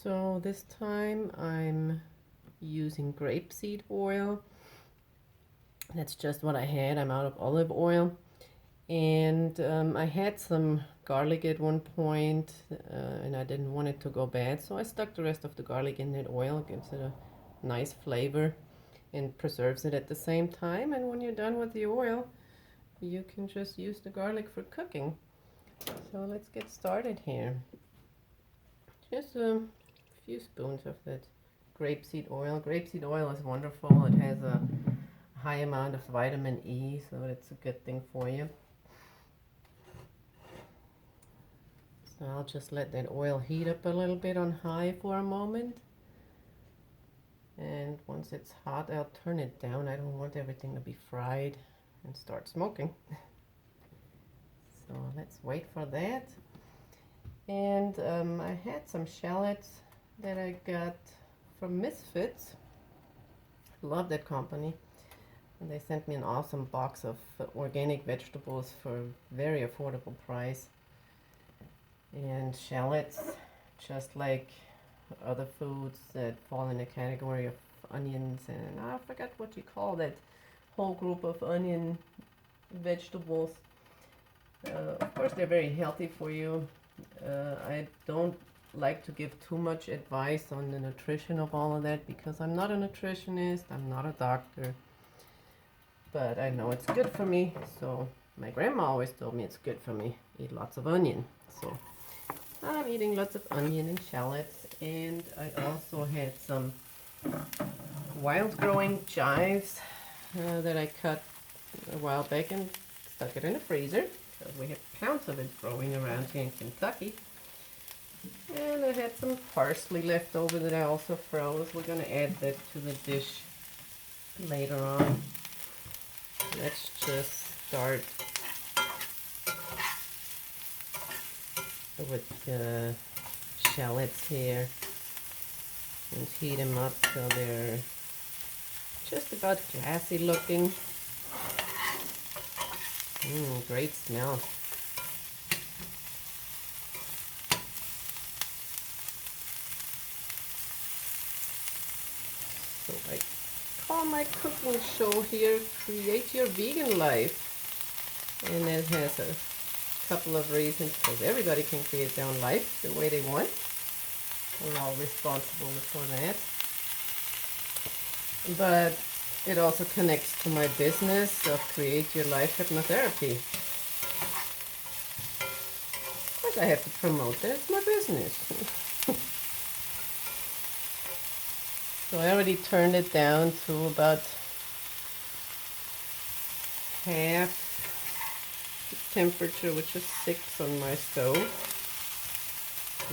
So this time I'm using grapeseed oil. That's just what I had. I'm out of olive oil. And I had some garlic at one point, and I didn't want it to go bad, so I stuck the rest of the garlic in that oil. It gives it a nice flavor and preserves it at the same time. And when you're done with the oil, you can just use the garlic for cooking. So let's get started here. Just a few spoons of that grapeseed oil. Grapeseed oil is wonderful. It has a high amount of vitamin E, so it's a good thing for you. So I'll just let that oil heat up a little bit on high for a moment. And once it's hot, I'll turn it down. I don't want everything to be fried and start smoking. So let's wait for that. And I had some shallots that I got from Misfits. Love that company. And they sent me an awesome box of organic vegetables for a very affordable price. And shallots, just like other foods that fall in the category of onions, and I forgot what you call that whole group of onion vegetables. Of course, they're very healthy for you. I don't like to give too much advice on the nutrition of all of that because I'm not a nutritionist, I'm not a doctor, but I know it's good for me. So my grandma always told me it's good for me. Eat lots of onion. So I'm eating lots of onion and shallots, and I also had some wild growing chives that I cut a while back and stuck it in the freezer. So we have pounds of it growing around here in Kentucky. And I had some parsley left over that I also froze. We're going to add that to the dish later on. Let's just start with the shallots here and heat them up so they're just about glassy looking. Great smell. So I call my cooking show here Create Your Vegan Life, and it has a couple of reasons, because everybody can create their own life the way they want. We're all responsible for that. But it also connects to my business of Create Your Life Hypnotherapy. Of course I have to promote that, it's my business. So I already turned it down to about half temperature, which is 6 on my stove.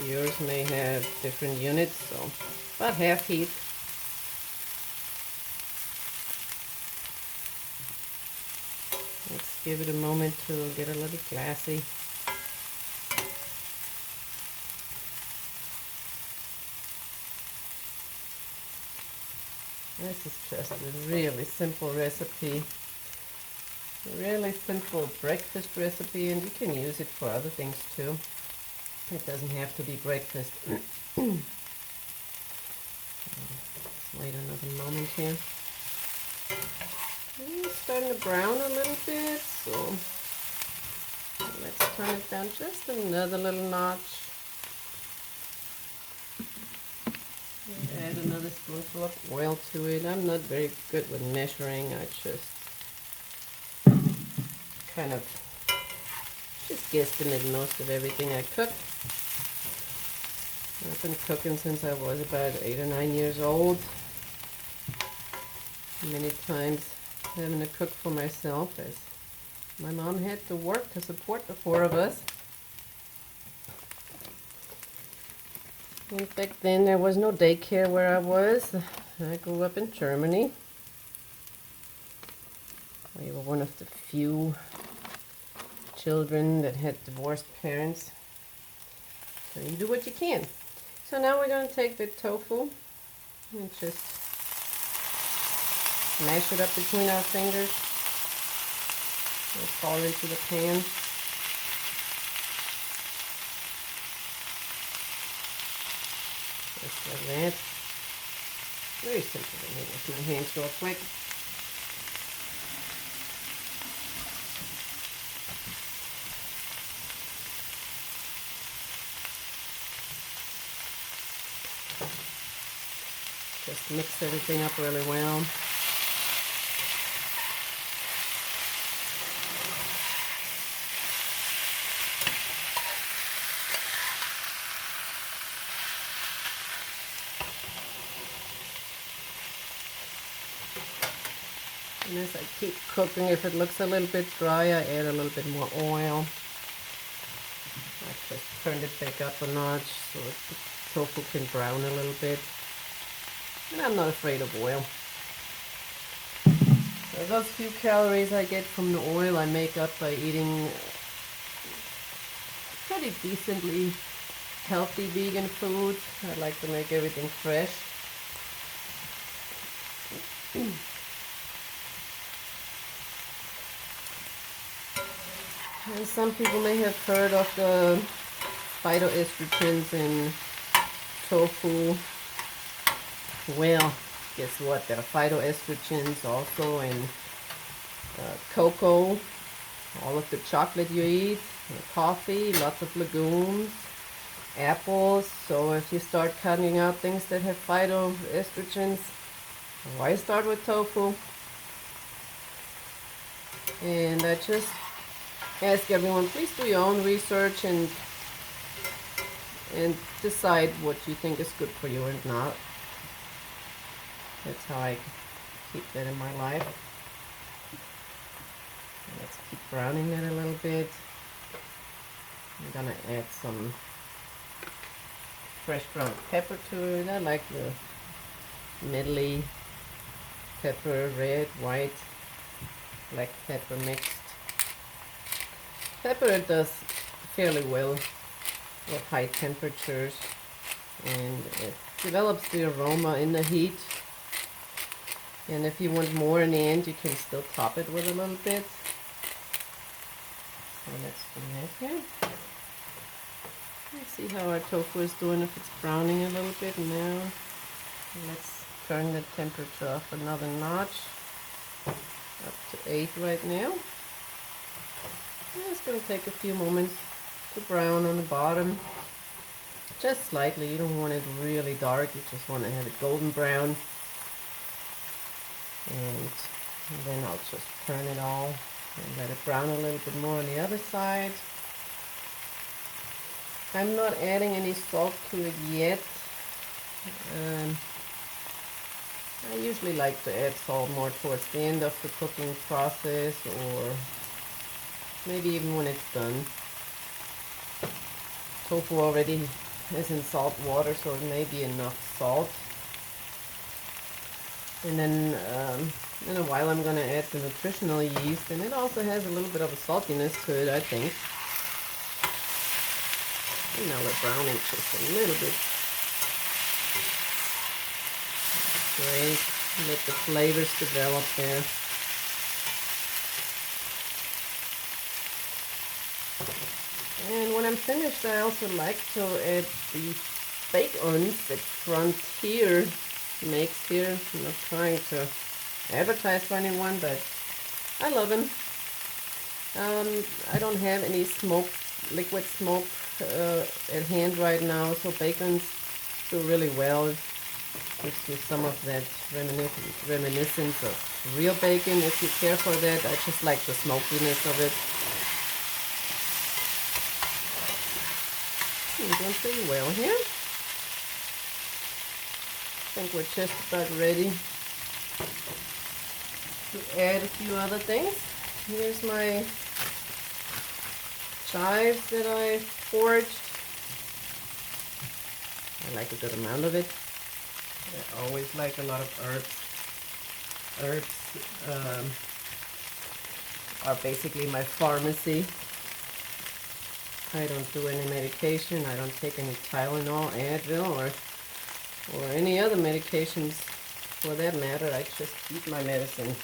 Yours may have different units, so about half heat. Let's give it a moment to get a little glassy. This is just a really simple recipe. Really simple breakfast recipe, and you can use it for other things too. It doesn't have to be breakfast. Let's wait another moment here. It's starting to brown a little bit, so let's turn it down just another little notch. Add another spoonful of oil to it. I'm not very good with measuring. I just kind of just guesstimate most of everything I cook. I've been cooking since I was about 8 or 9 years old. Many times having to cook for myself, as my mom had to work to support the 4 of us. In fact, then there was no daycare where I was. I grew up in Germany. We were one of the few children that had divorced parents. So you do what you can. So now we're going to take the tofu and just mash it up between our fingers. It'll fall into the pan. Just like that. Very simple to make with my hands real quick. Just mix everything up really well. And as I keep cooking, if it looks a little bit dry, I add a little bit more oil. I just turned it back up a notch so the tofu can brown a little bit. And I'm not afraid of oil. So those few calories I get from the oil I make up by eating pretty decently healthy vegan food. I like to make everything fresh. And some people may have heard of the phytoestrogens in tofu. Well, guess what? There are phytoestrogens also in cocoa, all of the chocolate you eat, coffee, lots of legumes, apples. So if you start cutting out things that have phytoestrogens, why start with tofu? And I just ask everyone, please do your own research and decide what you think is good for you and not. That's how I keep that in my life. Let's keep browning that a little bit. I'm gonna add some fresh ground pepper to it. I like the medley pepper, red, white, black pepper mixed. Pepper does fairly well with high temperatures, and it develops the aroma in the heat. And if you want more in the end, you can still top it with a little bit. So let's do that here. Let's see how our tofu is doing, if it's browning a little bit now. Let's turn the temperature up another notch, up to 8 right now. It's going to take a few moments to brown on the bottom, just slightly. You don't want it really dark, you just want to have it golden brown. And then I'll just turn it all and let it brown a little bit more on the other side. I'm not adding any salt to it yet. I usually like to add salt more towards the end of the cooking process, or maybe even when it's done. Tofu already is in salt water, so it may be enough salt. And then in a while I'm going to add the nutritional yeast, and it also has a little bit of a saltiness to it, I think. And now we're browning just a little bit. Great. Let the flavors develop there. And when I'm finished, I also like to add the bacons that Frontier makes here. I'm not trying to advertise for anyone, but I love them. I don't have any liquid smoke at hand right now, so bacons do really well. Gives you some of that reminiscence of real bacon if you care for that. I just like the smokiness of it. It's doing pretty well here. I think we're just about ready to add a few other things. Here's my chives that I foraged. I like a good amount of it. I always like a lot of herbs. Herbs are basically my pharmacy. I don't do any medication. I don't take any Tylenol, Advil, or any other medications for that matter. I just eat my medicine.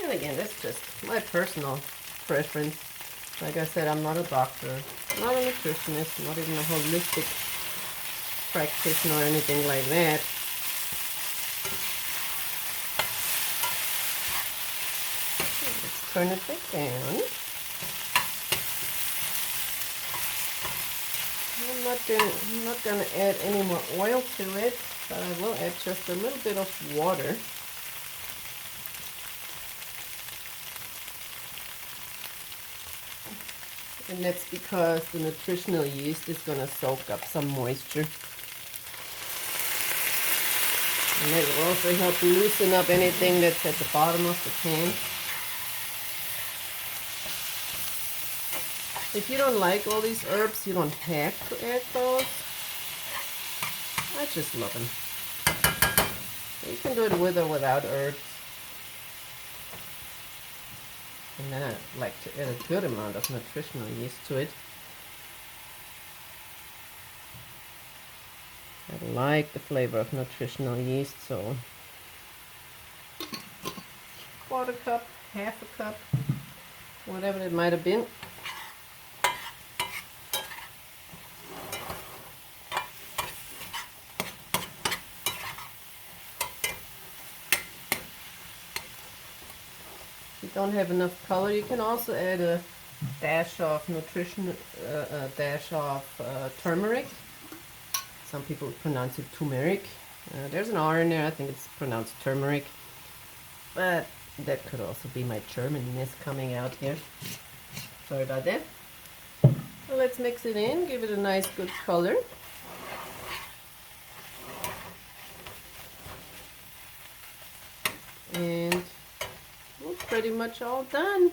And again, that's just my personal preference. Like I said, I'm not a doctor, not a nutritionist, not even a holistic practitioner or anything like that. Let's turn it back down. I'm not gonna add any more oil to it, but I will add just a little bit of water. And that's because the nutritional yeast is gonna soak up some moisture. And that will also help loosen up anything that's at the bottom of the pan. If you don't like all these herbs, you don't have to add those. I just love them. You can do it with or without herbs. And then I like to add a good amount of nutritional yeast to it. I like the flavor of nutritional yeast, so 1/4 cup, 1/2 cup, whatever it might have been. If you don't have enough color, you can also add a dash of turmeric. Some people pronounce it turmeric. There's an R in there. I think it's pronounced turmeric, but that could also be my Germanness coming out here. Sorry about that. So let's mix it in, give it a nice good color. And we're pretty much all done.